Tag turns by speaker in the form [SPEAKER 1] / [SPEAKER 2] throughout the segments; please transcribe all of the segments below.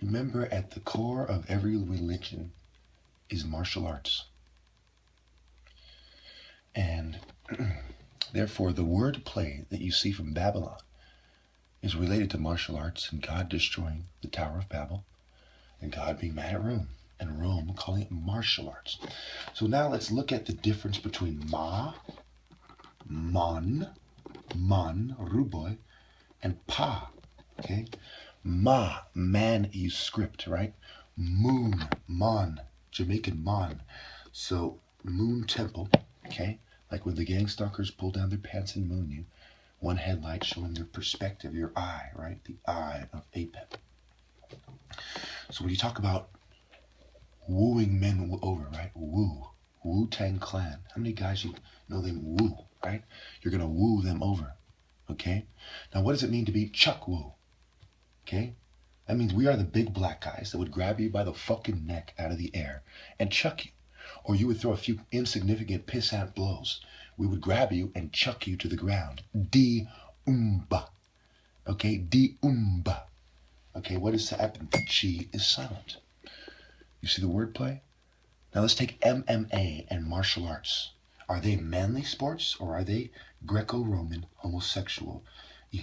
[SPEAKER 1] Remember, at the core of every religion is martial arts. And therefore, the word play that you see from Babylon is related to martial arts and God destroying the Tower of Babel and God being mad at Rome and Rome calling it martial arts. So now let's look at the difference between ma, mon, ruboy, and pa, okay? Ma, man, you script, right? Moon, mon, Jamaican mon. So moon temple, okay? Like when the gang stalkers pull down their pants and moon you, one headlight showing their perspective, your eye, right? The eye of Apep. So when you talk about wooing men over, right? Woo. Wu-Tang Clan. How many guys you know them woo, right? You're going to woo them over, okay? Now, what does it mean to be Chuck Woo? Okay? That means we are the big black guys that would grab you by the fucking neck out of the air and chuck you. Or you would throw a few insignificant pissant blows. We would grab you and chuck you to the ground. Di-umba. Okay? Di-umba. Okay, what is to happen? Chi is silent. You see the wordplay? Now let's take MMA and martial arts. Are they manly sports or are they Greco-Roman, homosexual,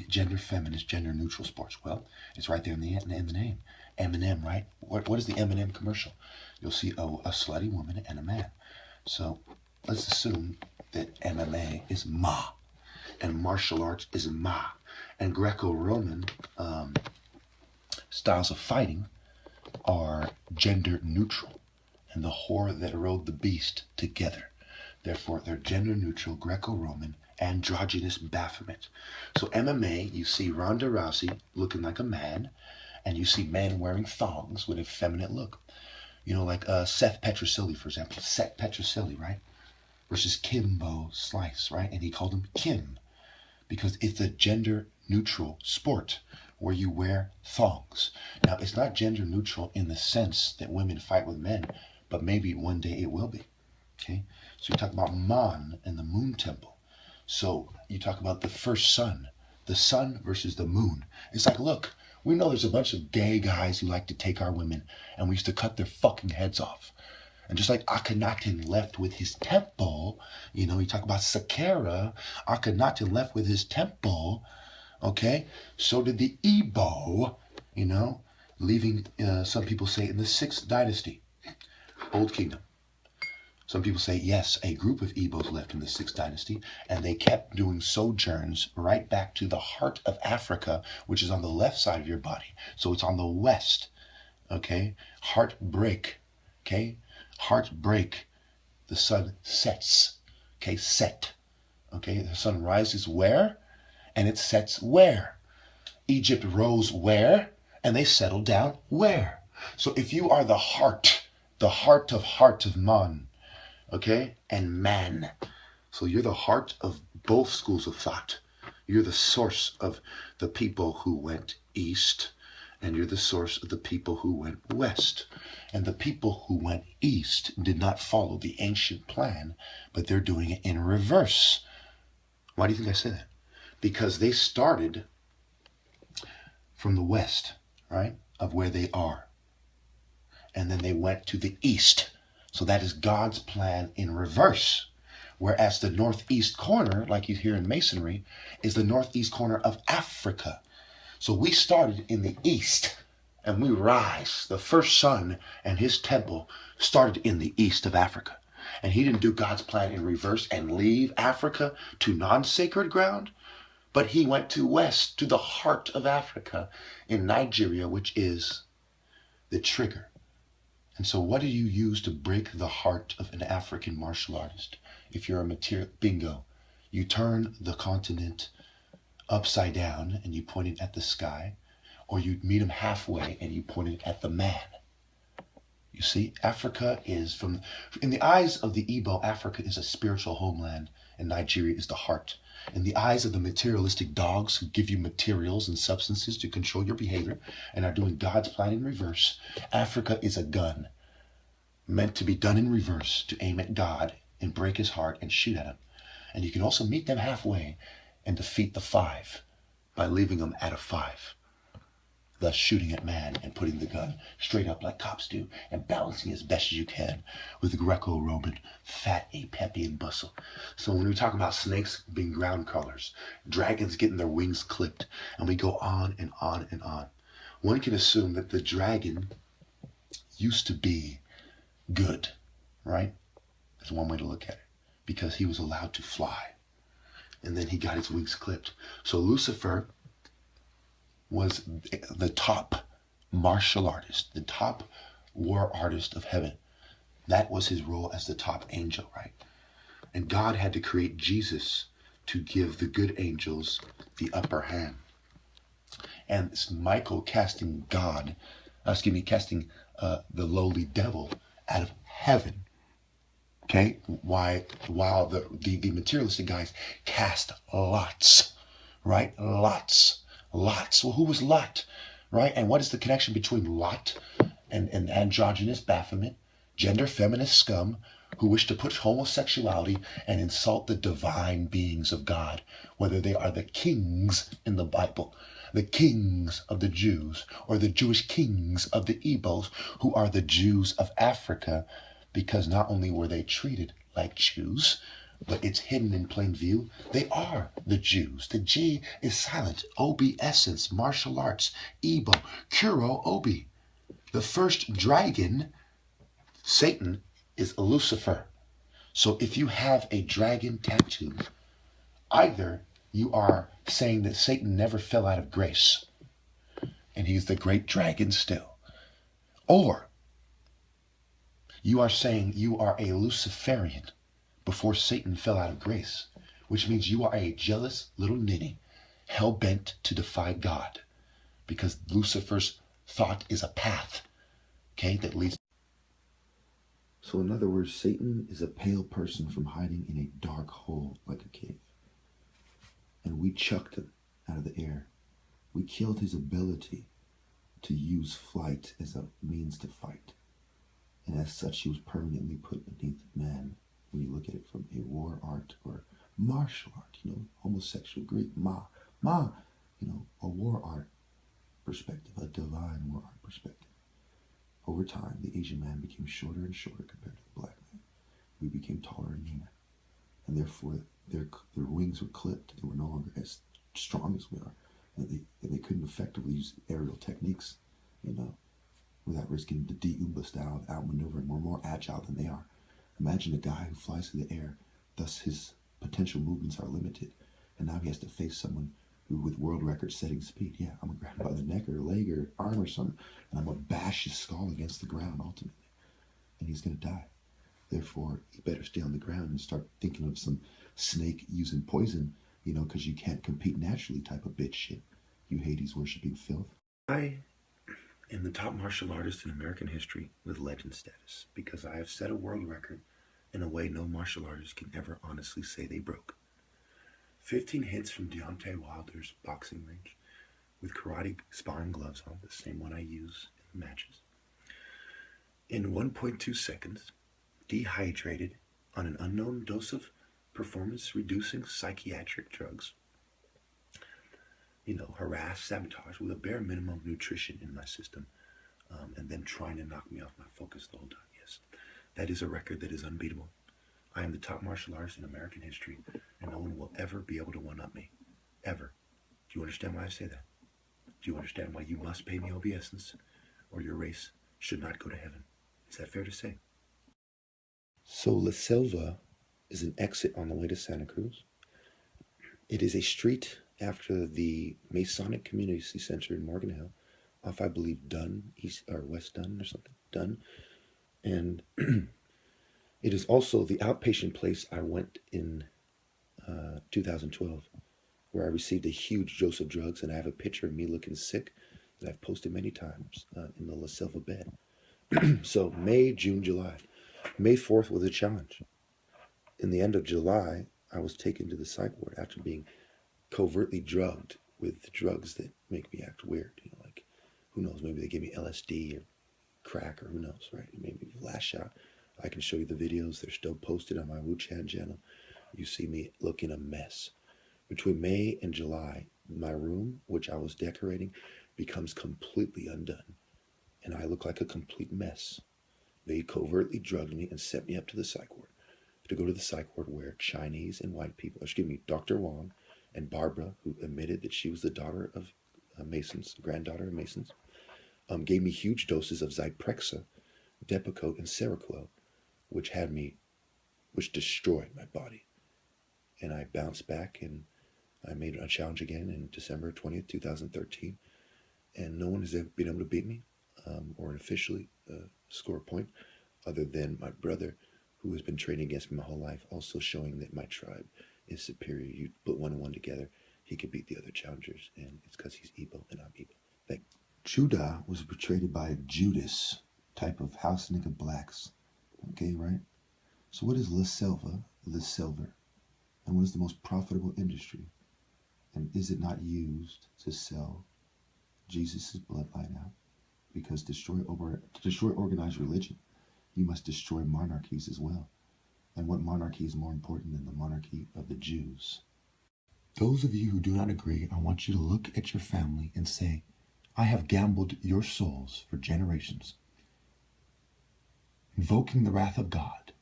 [SPEAKER 1] gender feminist, gender neutral sports? Well, it's right there in the name. Eminem, right? What is the Eminem commercial? You'll see a slutty woman and a man. So let's assume that MMA is ma and martial arts is ma and Greco-Roman styles of fighting are gender neutral and the whore that rode the beast together. Therefore, they're gender neutral, Greco-Roman, androgynous Baphomet. So MMA, you see Ronda Rousey looking like a man, and you see men wearing thongs with a feminine look. You know, like Seth Petrocelli, for example. Seth Petrocelli, right? Versus Kimbo Slice, right? And he called him Kim because it's a gender neutral sport where you wear thongs. Now, it's not gender neutral in the sense that women fight with men, but maybe one day it will be. Okay? So you talk about Mon and the moon temple. So you talk about the first sun, the sun versus the moon. It's like, look, we know there's a bunch of gay guys who like to take our women, and we used to cut their fucking heads off. And just like Akhenaten left with his temple, you know, you talk about Saqqara, Akhenaten left with his temple, okay? So did the Igbo, you know, leaving, some people say, in the 6th dynasty, Old Kingdom. Some people say, yes, a group of Igbos left in the 6th dynasty, and they kept doing sojourns right back to the heart of Africa, which is on the left side of your body. So it's on the west, okay? Heartbreak, okay? Heartbreak. The sun sets, okay? Set, okay? The sun rises where? And it sets where? Egypt rose where? And they settled down where? So if you are the heart of man, okay, and man. So you're the heart of both schools of thought. You're the source of the people who went east, and you're the source of the people who went west. And the people who went east did not follow the ancient plan, but they're doing it in reverse. Why do you think I say that? Because they started from the west, right, of where they are. And then they went to the east. So that is God's plan in reverse. Whereas the northeast corner, like you hear in Masonry, is the northeast corner of Africa. So we started in the east and we rise. The first son and his temple started in the east of Africa. And he didn't do God's plan in reverse and leave Africa to non-sacred ground, but he went to west, to the heart of Africa in Nigeria, which is the trigger. And so what do you use to break the heart of an African martial artist? If you're a material, bingo, you turn the continent upside down and you point it at the sky, or you meet him halfway and you point it at the man. You see, Africa is, in the eyes of the Igbo, Africa is a spiritual homeland and Nigeria is the heart. In the eyes of the materialistic dogs who give you materials and substances to control your behavior and are doing God's plan in reverse, Africa is a gun meant to be done in reverse to aim at God and break his heart and shoot at him. And you can also meet them halfway and defeat the 5 by leaving them at a 5. thus shooting at man and putting the gun straight up like cops do and balancing as best as you can with Greco-Roman fat, peppy, and bustle. So when we talk about snakes being ground crawlers, dragons getting their wings clipped, and we go on and on and on, one can assume that the dragon used to be good, right? That's one way to look at it, because he was allowed to fly, and then he got his wings clipped. So Lucifer was the top martial artist, the top war artist of heaven. That was his role as the top angel, right? And God had to create Jesus to give the good angels the upper hand. And it's Michael casting casting the lowly devil out of heaven. Okay, while the materialistic guys cast lots, right? Lots. Well, who was Lot, right? And what is the connection between Lot and androgynous Baphomet, gender feminist scum who wish to push homosexuality and insult the divine beings of God, whether they are the kings in the Bible, the kings of the Jews, or the Jewish kings of the Igbos, who are the Jews of Africa, because not only were they treated like Jews, but it's hidden in plain view. They are the Jews. The G is silent. Obi essence, martial arts, Igbo, Kuro Obi. The first dragon, Satan, is Lucifer. So if you have a dragon tattoo, either you are saying that Satan never fell out of grace, and he's the great dragon still, or you are saying you are a Luciferian before Satan fell out of grace, which means you are a jealous little ninny, hell-bent to defy God, because Lucifer's thought is a path, okay, that leads. So in other words, Satan is a pale person from hiding in a dark hole like a cave. And we chucked him out of the air. We killed his ability to use flight as a means to fight. And as such, he was permanently put beneath man. When you look at it from a war art or martial art, homosexual Greek, a war art perspective, a divine war art perspective. Over time, the Asian man became shorter and shorter compared to the black man. We became taller and leaner. And therefore, their wings were clipped. They were no longer as strong as we are. And they couldn't effectively use aerial techniques, without risking the D-Umba style of outmaneuvering. We're more agile than they are. Imagine a guy who flies through the air, thus his potential movements are limited. And now he has to face someone who, with world record setting speed, I'm gonna grab him by the neck or leg or arm or something, and I'm gonna bash his skull against the ground ultimately. And he's gonna die. Therefore, you better stay on the ground and start thinking of some snake using poison, because you can't compete naturally type of bitch shit. You Hades worshipping filth. I am the top martial artist in American history with legend status, because I have set a world record in a way no martial artist can ever honestly say they broke. 15 hits from Deontay Wilder's boxing range with karate sparring gloves on, the same one I use in the matches. In 1.2 seconds, dehydrated on an unknown dose of performance-reducing psychiatric drugs, harassed, sabotage with a bare minimum of nutrition in my system, and then trying to knock me off my focus the whole time. Yes, that is a record that is unbeatable. I am the top martial artist in American history, and no one will ever be able to one-up me. Ever. Do you understand why I say that? Do you understand why you must pay me obeisance, or your race should not go to heaven? Is that fair to say? So La Selva is an exit on the way to Santa Cruz. It is a street after the Masonic Community Center in Morgan Hill, off, I believe, Dunn, East or West Dunn or something, Dunn. And it is also the outpatient place I went in 2012, where I received a huge dose of drugs, and I have a picture of me looking sick that I've posted many times in the La Selva bed. So May, June, July. May 4th was a challenge. In the end of July, I was taken to the psych ward after being covertly drugged with drugs that make me act weird. Like, who knows, maybe they gave me LSD or crack, or who knows, right? It made me lash out. I can show you the videos. They're still posted on my WuChan channel. You see me looking a mess. Between May and July, my room, which I was decorating, becomes completely undone, and I look like a complete mess. They covertly drugged me and sent me up to the psych ward, to go to the psych ward where Chinese and white people, Dr. Wong and Barbara, who admitted that she was the daughter of Masons, granddaughter of Masons, gave me huge doses of Zyprexa, Depakote, and Seroquel, which destroyed my body. And I bounced back, and I made a challenge again in December 20th, 2013, and no one has ever been able to beat me or officially score a point other than my brother, who has been training against me my whole life, also showing that my tribe is superior. You put one and one together, he could beat the other challengers, and it's because he's Igbo and I'm Igbo. Judah was portrayed by a Judas type of house nigga blacks. Okay, right? So what is La Selva, the silver? And what is the most profitable industry? And is it not used to sell Jesus' bloodline out? Because to destroy organized religion, you must destroy monarchies as well. And what monarchy is more important than the monarchy of the Jews? Those of you who do not agree, I want you to look at your family and say, I have gambled your souls for generations, invoking the wrath of God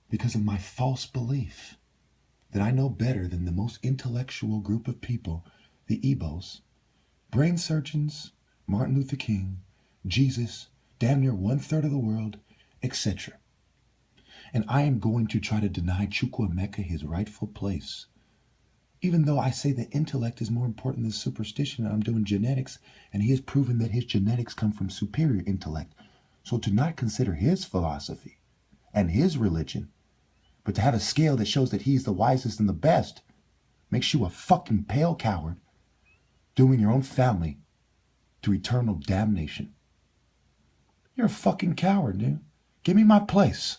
[SPEAKER 1] because of my false belief that I know better than the most intellectual group of people, the Igbos, brain surgeons, Martin Luther King, Jesus, damn near 1/3 of the world, etc. And I am going to try to deny Chukwuemeka his rightful place. Even though I say that intellect is more important than superstition, and I'm doing genetics, and he has proven that his genetics come from superior intellect. So to not consider his philosophy and his religion, but to have a scale that shows that he's the wisest and the best, makes you a fucking pale coward, dooming your own family to eternal damnation. You're a fucking coward, dude. Give me my place.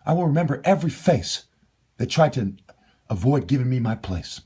[SPEAKER 1] I will remember every face that tried to avoid giving me my place.